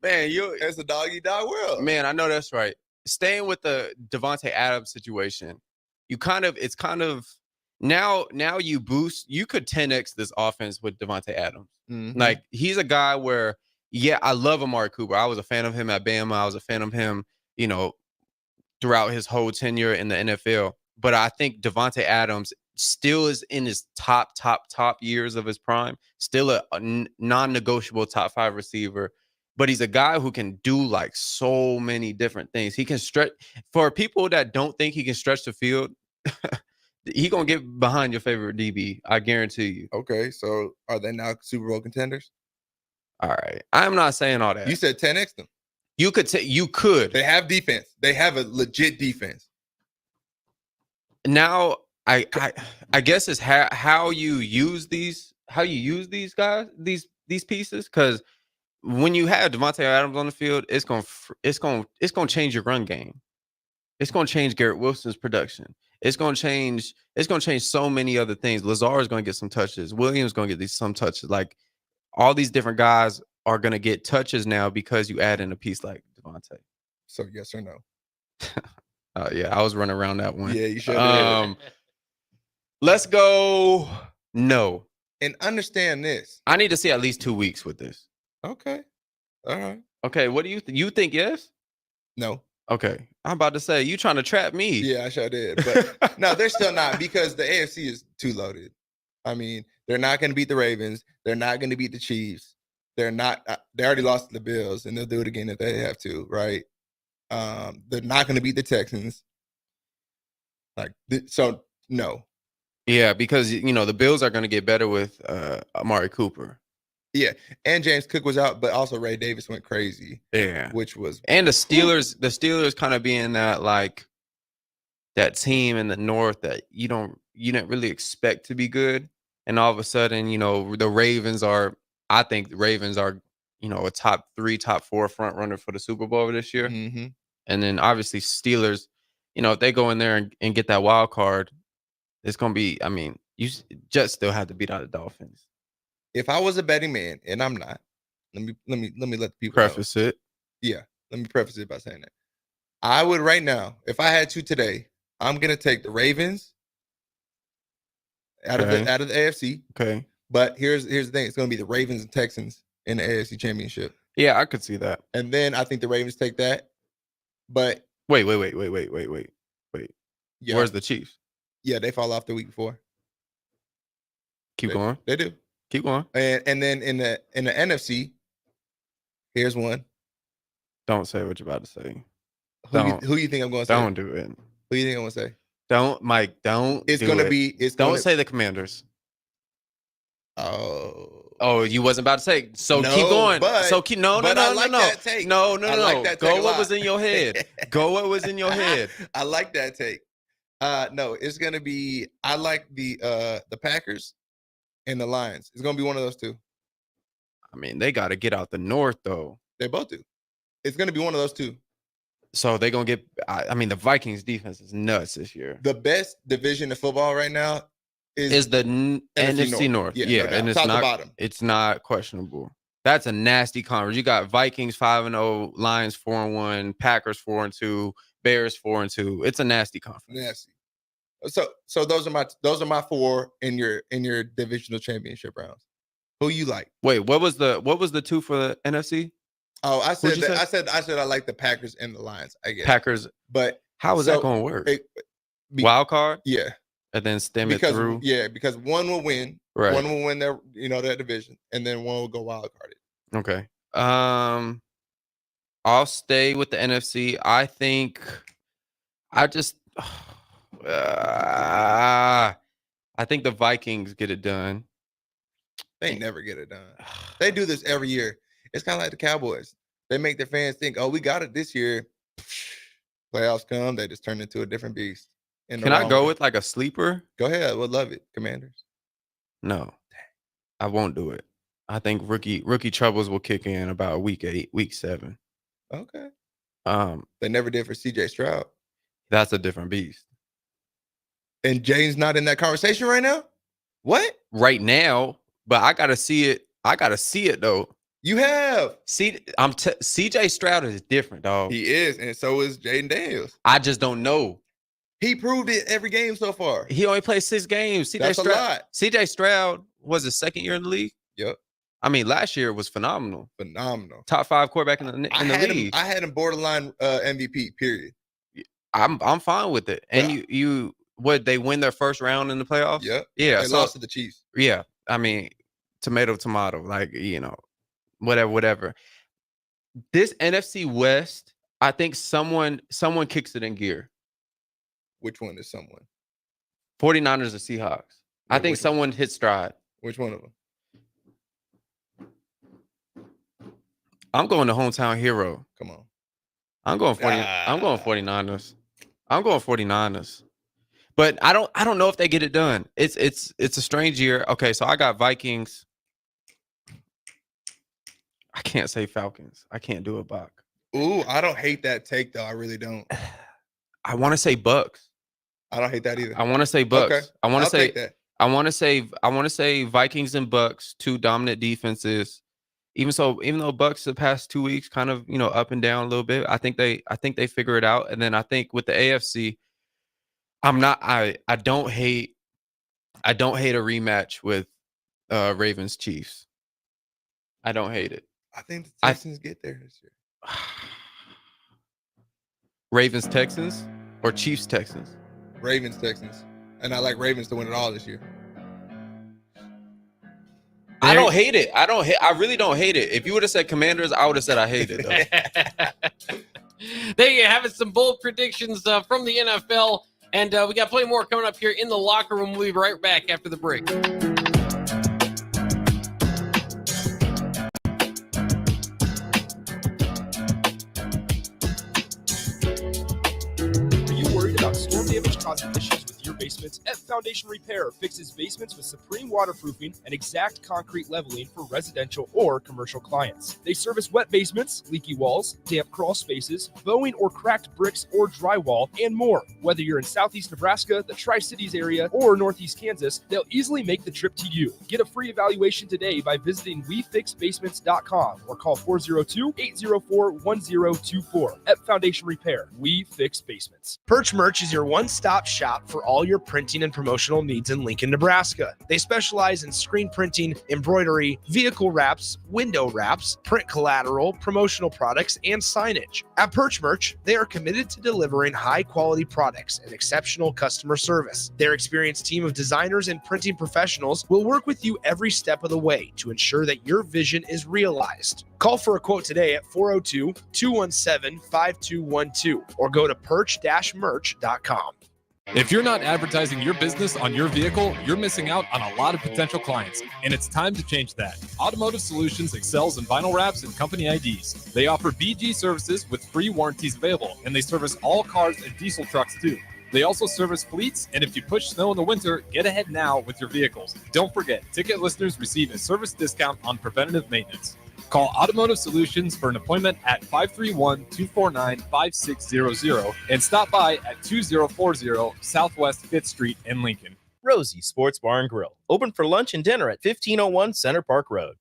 it's a dog-eat-dog world. Man, I know that's right. Staying with the Devontae Adams situation, it's kind of now you could 10x this offense with Devontae Adams. Like, he's a guy where, I love Amari Cooper. I was a fan of him at Bama. I was a fan of him, throughout his whole tenure in the NFL. But I think Devontae Adams still is in his top years of his prime, still a non-negotiable top 5 receiver. But he's a guy who can do like so many different things. He can stretch. For people that don't think he can stretch the field, he gonna get behind your favorite DB. I guarantee you. Okay, so are they now Super Bowl contenders? All right, I'm not saying all that. You said 10x them. You could. They have defense. They have a legit defense. Now, I guess it's how you use these guys, these pieces, because when you have Devontae Adams on the field, it's gonna change your run game. It's gonna change Garrett Wilson's production. It's gonna change so many other things. Lazard is gonna get some touches. Williams gonna get some touches. Like all these different guys are gonna get touches now because you add in a piece like Devontae. So yes or no? Yeah, I was running around that one. Yeah, you should. Let's go. No. And understand this. I need to see at least 2 weeks with this. Okay. All right. Okay. What do you think? You think yes? No. Okay. I'm about to say, you trying to trap me. Yeah, I sure did. But no, they're still not, because the AFC is too loaded. I mean, they're not going to beat the Ravens. They're not going to beat the Chiefs. They're not. They already lost to the Bills, and they'll do it again if they have to, right? They're not going to beat the Texans. So no. Yeah, because the Bills are going to get better with Amari Cooper. Yeah, and James Cook was out, but also Ray Davis went crazy. Yeah, which was and the Steelers kind of being that that team in the North that you didn't really expect to be good, and all of a sudden the Ravens are. I think the Ravens are a top 3, top 4 front runner for the Super Bowl this year, and then obviously Steelers. If they go in there and get that wild card, it's gonna be. I mean, you just still have to beat out the Dolphins. If I was a betting man, and I'm not, let me let the people preface it. Yeah, let me preface it by saying that I would right now, if I had to today, I'm gonna take the Ravens out of the AFC. Okay, but here's the thing: it's gonna be the Ravens and Texans in the AFC Championship. Yeah, I could see that. And then I think the Ravens take that. But wait. Yeah. Where's the Chiefs? Yeah, they fall off the week before. Keep going. They do. Keep going. And then in the NFC, here's one. Don't say what you're about to say. Who you think I'm going to say? Don't do it. Who you think I'm going to say? Don't, Mike. Don't. It's going to be. Don't say the Commanders. Oh, you wasn't about to say. So keep going. No. That take. No. Like that Go what was in your head. Go what was in your head. I like that take. No, it's gonna be. I like the Packers and the Lions. It's gonna be one of those two. I mean, they got to get out the North though. They both do. It's gonna be one of those two. So they're gonna get. I mean, the Vikings defense is nuts this year. The best division of football right now is the NFC North. Yeah, and it's top not. To bottom. It's not questionable. That's a nasty conference. You got Vikings 5-0, Lions 4-1, Packers 4-2. Bears 4-2. It's a nasty conference. Nasty. So those are my 4 in your divisional championship rounds. Who you like? Wait, what was the 2 for the NFC? Oh, I said I like the Packers and the Lions. I guess Packers. But how is that going to work? Wild card? Yeah. And then stem it through. Yeah, because one will win. Right. One will win their their division, and then one will go wild carded. Okay. I'll stay with the NFC. I think I think the Vikings get it done. They never get it done. They do this every year. It's kind of like the Cowboys. They make their fans think, "Oh, we got it this year." Playoffs come, they just turn into a different beast. Can I go with like a sleeper? Go ahead. I would love it. Commanders. No, I won't do it. I think rookie troubles will kick in about week 8, week 7. Okay. They never did for CJ Stroud. That's a different beast. And James not in that conversation right now? What? Right now, but I gotta see it. I gotta see it though. You have. CJ Stroud is different, dog. He is, and so is Jaden Daniels. I just don't know. He proved it every game so far. He only played 6 games. That's a lot. CJ Stroud was his second year in the league. Yep. I mean, last year was phenomenal. Phenomenal. Top 5 quarterback in the league. I had him borderline MVP. Period. I'm fine with it. And you would they win their first round in the playoffs? Yep. Yeah. They lost to the Chiefs. Yeah. I mean, tomato, like whatever. This NFC West, I think someone kicks it in gear. Which one is someone? 49ers or Seahawks. I think someone hit stride. Which one of them? I'm going to hometown hero. Come on. I'm going 49ers. I'm going 49ers. But I don't know if they get it done. It's a strange year. Okay, so I got Vikings. I can't say Falcons. I can't do a Bach. Ooh, I don't hate that take though. I really don't. I want to say Bucks. I don't hate that either. I want to say Bucks. Okay. I want I'll to say take that. I want to say Vikings and Bucks, two dominant defenses. Even though Bucks the past 2 weeks kind of, up and down a little bit, I think they figure it out. And then I think with the AFC, I don't hate a rematch with Ravens Chiefs. I don't hate it. I think the Texans get there this year. Ravens Texans or Chiefs Texans? Ravens Texans. And I like Ravens to win it all this year. I don't hate it. I really don't hate it. If you would have said Commanders, I would have said I hate it though. There you have it. Some bold predictions from the NFL. And we got plenty more coming up here in the locker room. We'll be right back after the break. Are you worried about storm damage causing issues with your basements? F Foundation Repair fixes basements with supreme waterproofing and exact concrete leveling for residential or commercial clients. They service wet basements, leaky walls, damp crawl spaces, bowing or cracked bricks or drywall, and more. Whether you're in Southeast Nebraska, the Tri-Cities area, or Northeast Kansas, they'll easily make the trip to you. Get a free evaluation today by visiting WeFixBasements.com or call 402-804-1024. F Foundation Repair. We fix basements. Perch Merch is your one-stop shop for all your printing and promotional needs in Lincoln, Nebraska. They specialize in screen printing, embroidery, vehicle wraps, window wraps, print collateral, promotional products, and signage. At Perch Merch, they are committed to delivering high-quality products and exceptional customer service. Their experienced team of designers and printing professionals will work with you every step of the way to ensure that your vision is realized. Call for a quote today at 402-217-5212 or go to perch-merch.com. If you're not advertising your business on your vehicle, you're missing out on a lot of potential clients, and it's time to change that. Automotive Solutions excels in vinyl wraps and company IDs. They offer BG services with free warranties available, and they service all cars and diesel trucks too. They also service fleets, and if you push snow in the winter, get ahead now with your vehicles. Don't forget, ticket listeners receive a service discount on preventative maintenance. Call Automotive Solutions for an appointment at 531-249-5600 and stop by at 2040 Southwest 5th Street in Lincoln. Rosie Sports Bar and Grill, open for lunch and dinner at 1501 Center Park Road.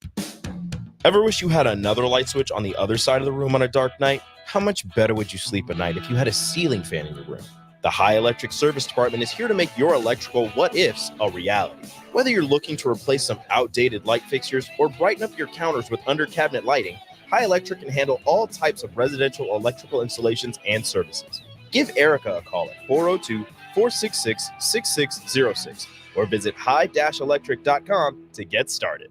Ever wish you had another light switch on the other side of the room on a dark night? How much better would you sleep at night if you had a ceiling fan in your room? The High Electric Service Department is here to make your electrical what-ifs a reality. Whether you're looking to replace some outdated light fixtures or brighten up your counters with under-cabinet lighting, High Electric can handle all types of residential electrical installations and services. Give Erica a call at 402-466-6606 or visit high-electric.com to get started.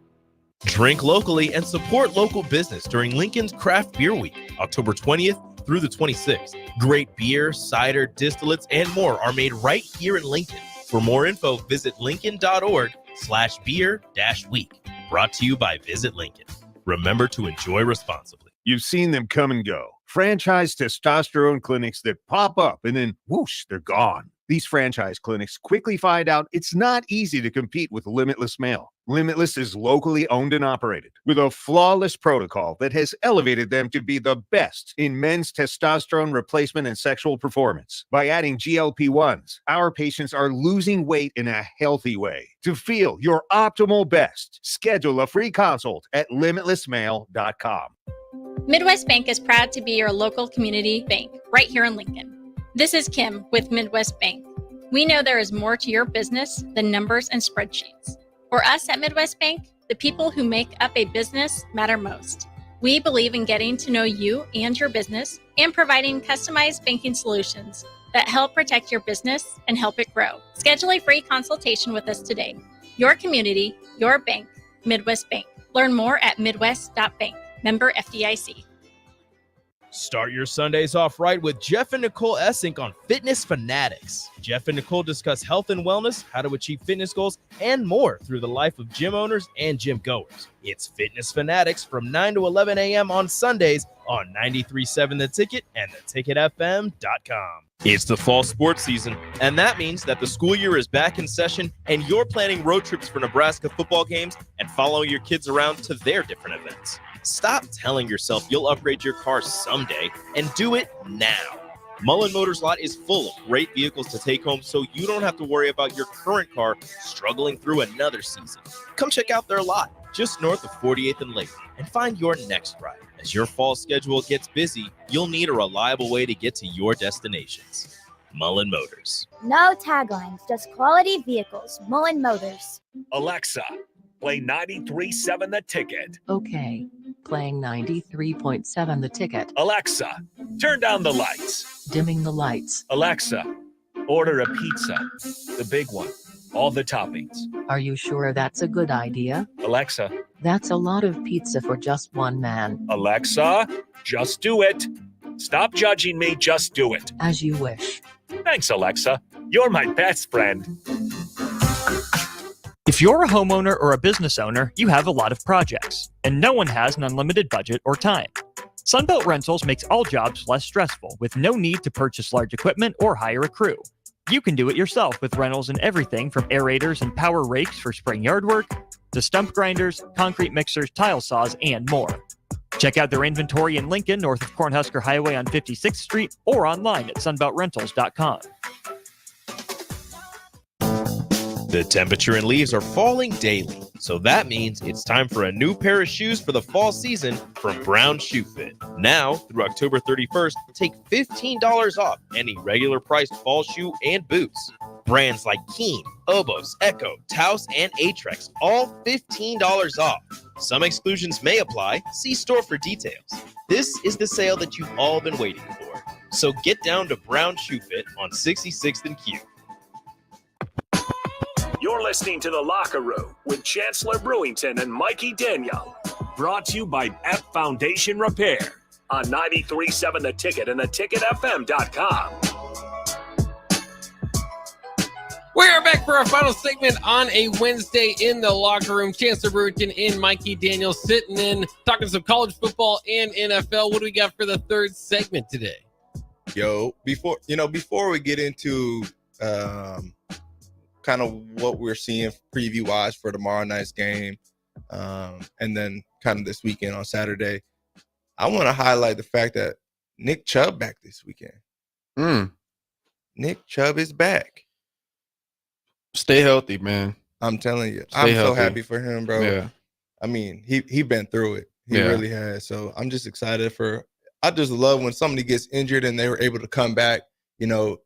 Drink locally and support local business during Lincoln's Craft Beer Week, October 20th through the 26th. Great beer, cider, distillates, and more are made right here in Lincoln. For more info, visit lincoln.org/beer-week. Brought to you by Visit Lincoln. Remember to enjoy responsibly. You've seen them come and go. Franchise testosterone clinics that pop up and then whoosh, they're gone. These franchise clinics quickly find out it's not easy to compete with Limitless Male. Limitless is locally owned and operated with a flawless protocol that has elevated them to be the best in men's testosterone replacement and sexual performance. By adding GLP-1s, our patients are losing weight in a healthy way. To feel your optimal best, schedule a free consult at limitlessmale.com. Midwest Bank is proud to be your local community bank right here in Lincoln. This is Kim with Midwest Bank. We know there is more to your business than numbers and spreadsheets. For us at Midwest Bank, the people who make up a business matter most. We believe in getting to know you and your business and providing customized banking solutions that help protect your business and help it grow. Schedule a free consultation with us today. Your community, your bank, Midwest Bank. Learn more at midwest.bank. Member FDIC. Start your Sundays off right with Jeff and Nicole Essink on Fitness Fanatics. Jeff and Nicole discuss health and wellness, how to achieve fitness goals, and more through the life of gym owners and gym goers. It's Fitness Fanatics from 9 to 11 a.m. on Sundays on 93.7 The Ticket and theticketfm.com. It's the fall sports season, and that means that the school year is back in session and you're planning road trips for Nebraska football games and following your kids around to their different events. Stop telling yourself you'll upgrade your car someday and do it now. Mullen Motors Lot is full of great vehicles to take home so you don't have to worry about your current car struggling through another season. Come check out their lot just north of 48th and Lake and find your next ride. As your fall schedule gets busy, you'll need a reliable way to get to your destinations. Mullen Motors. No taglines, just quality vehicles. Mullen Motors. Alexa, play 93.7 The Ticket. Okay, playing 93.7 The Ticket. Alexa, turn down the lights. Dimming the lights. Alexa, order a pizza. The big one. All the toppings. Are you sure that's a good idea? Alexa. That's a lot of pizza for just one man. Alexa, just do it. Stop judging me, just do it. As you wish. Thanks, Alexa. You're my best friend. If you're a homeowner or a business owner, you have a lot of projects, and no one has an unlimited budget or time. Sunbelt Rentals makes all jobs less stressful with no need to purchase large equipment or hire a crew. You can do it yourself with rentals and everything from aerators and power rakes for spring yard work to stump grinders, concrete mixers, tile saws, and more. Check out their inventory in Lincoln, north of Cornhusker Highway on 56th Street, or online at sunbeltrentals.com. The temperature and leaves are falling daily, so that means it's time for a new pair of shoes for the fall season from Brown Shoe Fit. Now, through October 31st, take $15 off any regular priced fall shoe and boots. Brands like Keen, Obos, Echo, Taos, and Atrex, all $15 off. Some exclusions may apply. See store for details. This is the sale that you've all been waiting for. So get down to Brown Shoe Fit on 66th and Q. You're listening to The Locker Room with Chancellor Brewington and Mikey Daniel. Brought to you by F Foundation Repair on 93.7 The Ticket and theticketfm.com. We're back for our final segment on a Wednesday in the locker room. Chancellor Brewington and Mikey Daniel sitting in, talking some college football and NFL. What do we got for the third segment today? Yo, before we get into kind of what we're seeing preview-wise for tomorrow night's game, and then kind of this weekend on Saturday, I want to highlight the fact that Nick Chubb back this weekend. Nick Chubb is back. Stay healthy, man. I'm telling you. Stay I'm healthy. so happy for him, bro. Yeah. I mean, he been through it. He really has. So I'm just excited for – I just love when somebody gets injured and they were able to come back. This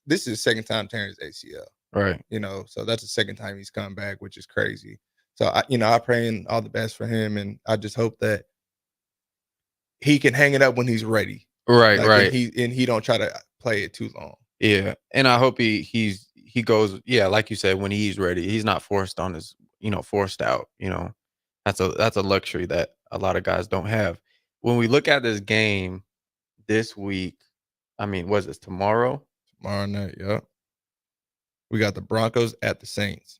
is the second time tearing his ACL. Right. So that's the second time he's come back, which is crazy. So, I pray all the best for him, and I just hope that he can hang it up when he's ready. Right, right. And he don't try to play it too long. Yeah, and I hope he goes, like you said, when he's ready. He's not forced on his, forced out. That's a luxury that a lot of guys don't have. When we look at this game this week, was it tomorrow? Tomorrow night, yeah. We got the Broncos at the Saints.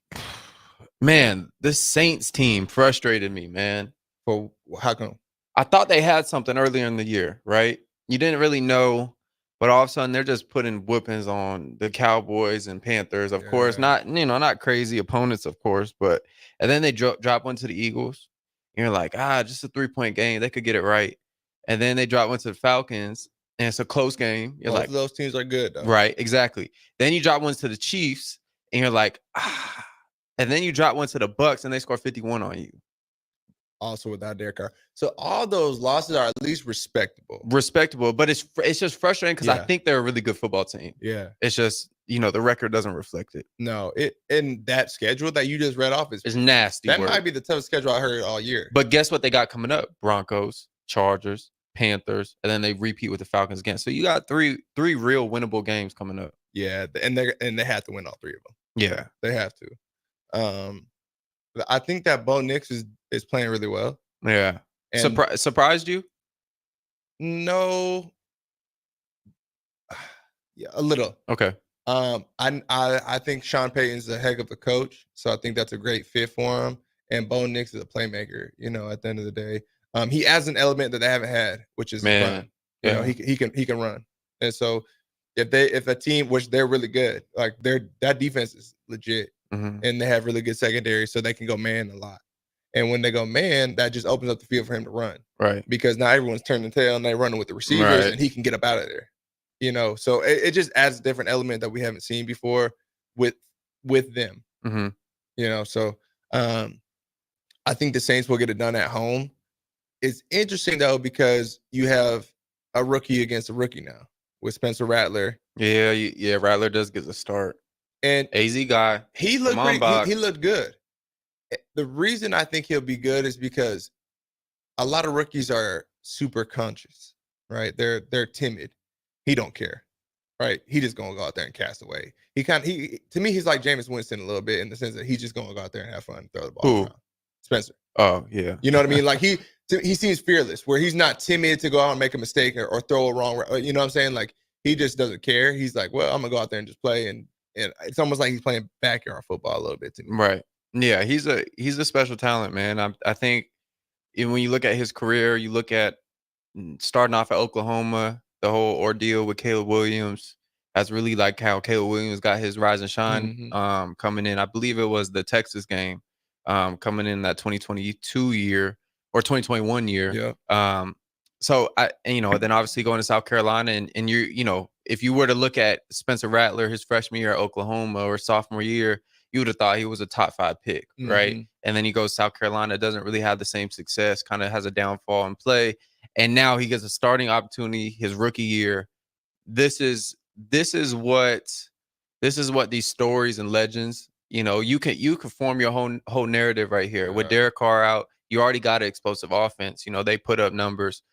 Man, this Saints team frustrated me, man. For how come? I thought they had something earlier in the year, right? You didn't really know, but all of a sudden they're just putting whoopings on the Cowboys and Panthers, of course. Not crazy opponents, of course, but and then they drop one to the Eagles. And you're like, just a 3-point game. They could get it right. And then they drop one to the Falcons. And it's a close game. You're Both like, of those teams are good, though. Right, exactly. Then you drop one to the Chiefs, and you're like, And then you drop one to the Bucks, and they score 51 on you. Also without Derek Carr. So all those losses are at least respectable. Respectable, but it's just frustrating because I think they're a really good football team. Yeah. It's just, the record doesn't reflect it. No, in that schedule that you just read off is nasty. That might be the toughest schedule I heard all year. But guess what they got coming up? Broncos, Chargers, Panthers, and then they repeat with the Falcons again. So you got three real winnable games coming up. Yeah, and they have to win all three of them. Yeah, they have to. I think that Bo Nix is playing really well. Yeah, and surprised you? No, yeah, a little. Okay. I think Sean Payton's a heck of a coach, so I think that's a great fit for him. And Bo Nix is a playmaker. At the end of the day. He has an element that they haven't had, which is run. He can run, and so if a team, which they're really good, like that defense is legit, and they have really good secondary, so they can go man a lot. And when they go man, that just opens up the field for him to run. Right. Because now everyone's turning the tail and they're running with the receivers Right. and he can get up out of there. So it just adds a different element that we haven't seen before with them. Mm-hmm. So I think the Saints will get it done at home. It's interesting though, because you have a rookie against a rookie now with Spencer Rattler. Yeah, Rattler does get the start. And AZ guy. He looked he looked good. The reason I think he'll be good is because a lot of rookies are super conscious, right? They're timid. He don't care, right? He just gonna go out there and cast away. To me, he's like Jameis Winston a little bit in the sense that he's just gonna go out there and have fun and throw the ball around. Spencer. Oh, yeah. You know what I mean? Like he seems fearless, where he's not timid to go out and make a mistake or throw a wrong. You know what I'm saying? Like he just doesn't care. He's like, well, I'm gonna go out there and just play, and it's almost like he's playing backyard football a little bit to me. Right. Yeah, he's a special talent, man. I think when you look at his career, you look at starting off at Oklahoma, the whole ordeal with Caleb Williams. That's really like how Caleb Williams got his rise and shine. Coming in, I believe it was the Texas game, coming in that 2022 year or 2021 year. Yeah. So then obviously going to South Carolina and if you were to look at Spencer Rattler, his freshman year at Oklahoma or sophomore year, you would have thought he was a top 5 pick, right? And then he goes to South Carolina, doesn't really have the same success, kind of has a downfall in play. And now he gets a starting opportunity his rookie year. This is what these stories and legends, you can form your whole narrative right here. With Derek Carr out, you already got an explosive offense. They put up numbers.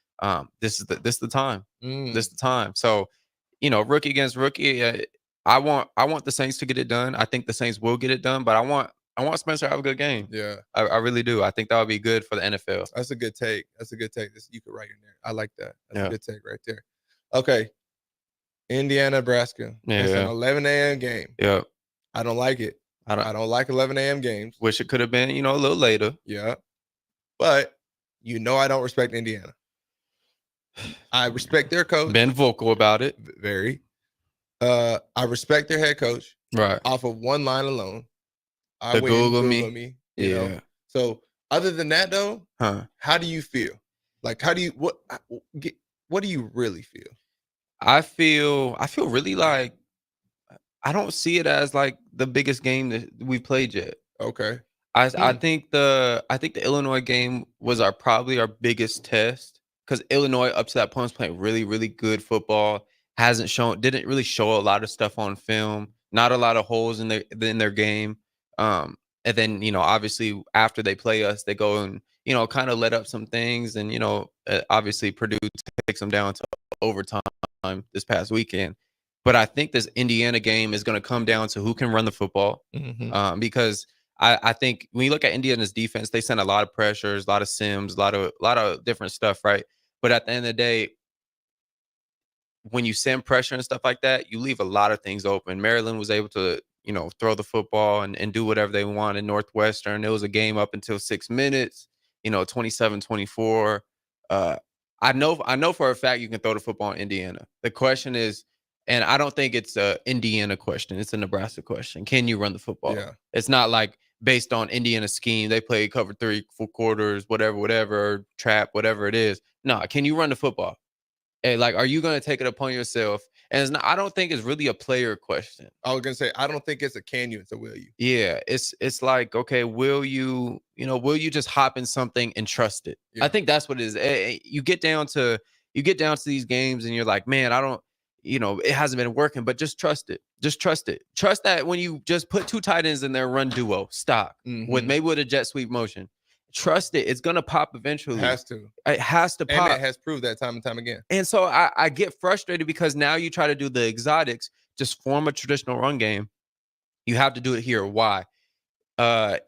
This is the time. This is the time. So, rookie against rookie. I want the Saints to get it done. I think the Saints will get it done, but I want Spencer to have a good game. Yeah. I really do. I think that would be good for the NFL. That's a good take. You could write in there. I like that. That's a good take right there. Okay. Indiana, Nebraska. Yeah. It's an 11 a.m. game. Yeah. I don't like it. I don't like 11 a.m. games. Wish it could have been, a little later. Yeah. But I don't respect Indiana. I respect their coach. Been vocal about it. Very. I respect their head coach. Right. Off of one line alone. Google me. You know? So other than that though, how do you feel? Like what do you really feel? I feel really like I don't see it as like the biggest game that we played yet. Okay. I think the Illinois game was probably our biggest test, because Illinois up to that point was playing really, really good football. Didn't really show a lot of stuff on film, not a lot of holes in their game. And then, obviously after they play us, they go and, kind of let up some things. And, obviously Purdue takes them down to overtime this past weekend. But I think this Indiana game is going to come down to who can run the football. Because I think when you look at Indiana's defense, they send a lot of pressures, a lot of sims, a lot of different stuff, right? But at the end of the day, when you send pressure and stuff like that, you leave a lot of things open. Maryland was able to, throw the football and do whatever they want. In Northwestern, it was a game up until 6 minutes, 27-24. I know for a fact you can throw the football in Indiana. The question is, and I don't think it's a Indiana question, it's a Nebraska question. Can you run the football? Yeah. It's not like based on Indiana scheme, they play cover 3, 4 quarters, whatever, trap, whatever it is. No, can you run the football? And are you going to take it upon yourself? And I don't think it's really a player question. I was going to say, I don't think it's a can you, it's a will you. Yeah, it's like, okay, will you just hop in something and trust it? Yeah. I think that's what it is. You get down to these games and you're like, man, I don't, it hasn't been working, but just trust it. Just trust it. Trust that when you just put 2 tight ends in there, run duo, stock, with a jet sweep motion. Trust it. It's going to pop eventually. It has to. It has to pop. And it has proved that time and time again. And so I get frustrated because now you try to do the exotics, just form a traditional run game. You have to do it here. Why?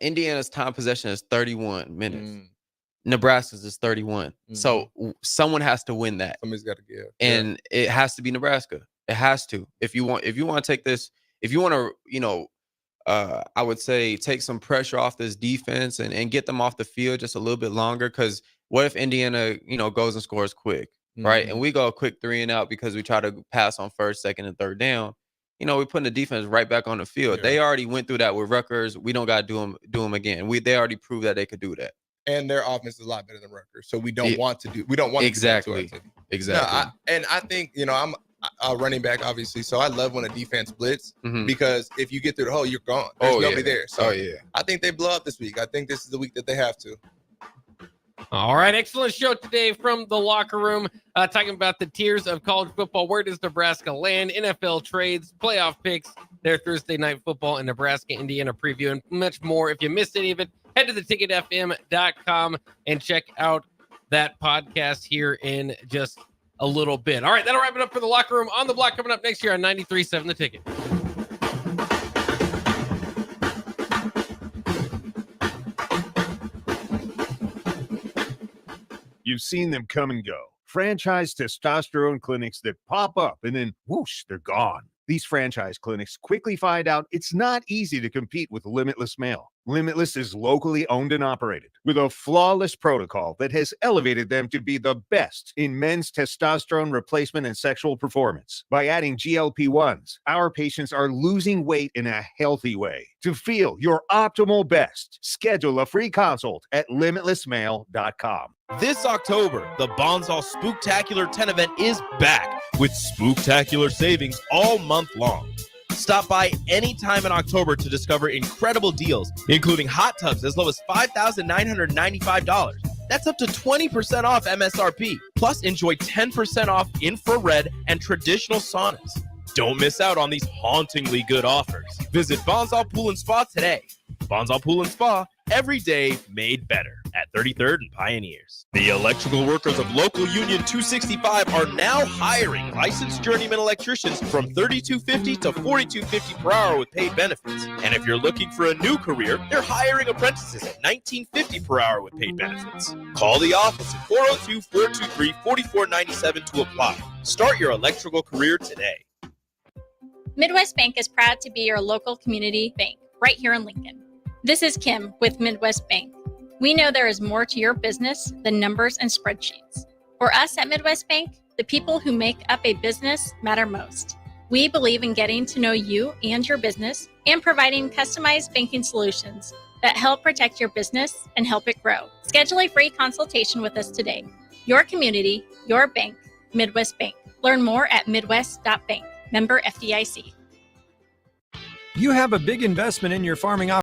Indiana's time possession is 31 minutes. Nebraska's is 31. So someone has to win that. Somebody's got to give. And it has to be Nebraska. It has to. If you want to take this, if you want to, I would say take some pressure off this defense and get them off the field just a little bit longer. Because what if Indiana, goes and scores quick, right? And we go a quick 3 and out because we try to pass on 1st, 2nd, and 3rd down. We're putting the defense right back on the field. Yeah. They already went through that with Rutgers. We don't got to do them again. They already proved that they could do that. and their offense is a lot better than Rutgers. So we don't want to exactly. No, I think, I'm a running back, obviously. So I love when a defense blitz because if you get through the hole, you're gone. There's nobody there. So I think they blow up this week. I think this is the week that they have to. All right, excellent show today from the locker room, talking about the tiers of college football. Where does Nebraska land? NFL trades, playoff picks, their Thursday night football, and Nebraska, Indiana preview, and much more. If you missed any of it, head to theticketfm.com and check out that podcast here in just a little bit. All right, that'll wrap it up for the locker room. On the Block coming up next year on 93.7 The Ticket. You've seen them come and go. Franchise testosterone clinics that pop up and then whoosh, they're gone. These franchise clinics quickly find out it's not easy to compete with Limitless Male. Limitless is locally owned and operated with a flawless protocol that has elevated them to be the best in men's testosterone replacement and sexual performance. By adding GLP-1s, our patients are losing weight in a healthy way. To feel your optimal best, schedule a free consult at limitlessmale.com. This October, the Bonsall Spooktacular 10 event is back with spooktacular savings all month long. Stop by any time in October to discover incredible deals, including hot tubs as low as $5,995. That's up to 20% off MSRP. Plus, enjoy 10% off infrared and traditional saunas. Don't miss out on these hauntingly good offers. Visit Bonsall Pool and Spa today. Bonsall Pool and Spa, every day made better at 33rd and Pioneers. The electrical workers of Local Union 265 are now hiring licensed journeyman electricians from $32.50 to $42.50 per hour with paid benefits. And if you're looking for a new career, they're hiring apprentices at $19.50 per hour with paid benefits. Call the office at 402-423-4497 to apply. Start your electrical career today. Midwest Bank is proud to be your local community bank right here in Lincoln. This is Kim with Midwest Bank. We know there is more to your business than numbers and spreadsheets. For us at Midwest Bank, the people who make up a business matter most. We believe in getting to know you and your business and providing customized banking solutions that help protect your business and help it grow. Schedule a free consultation with us today. Your community, your bank, Midwest Bank. Learn more at midwest.bank. Member FDIC. You have a big investment in your farming operation.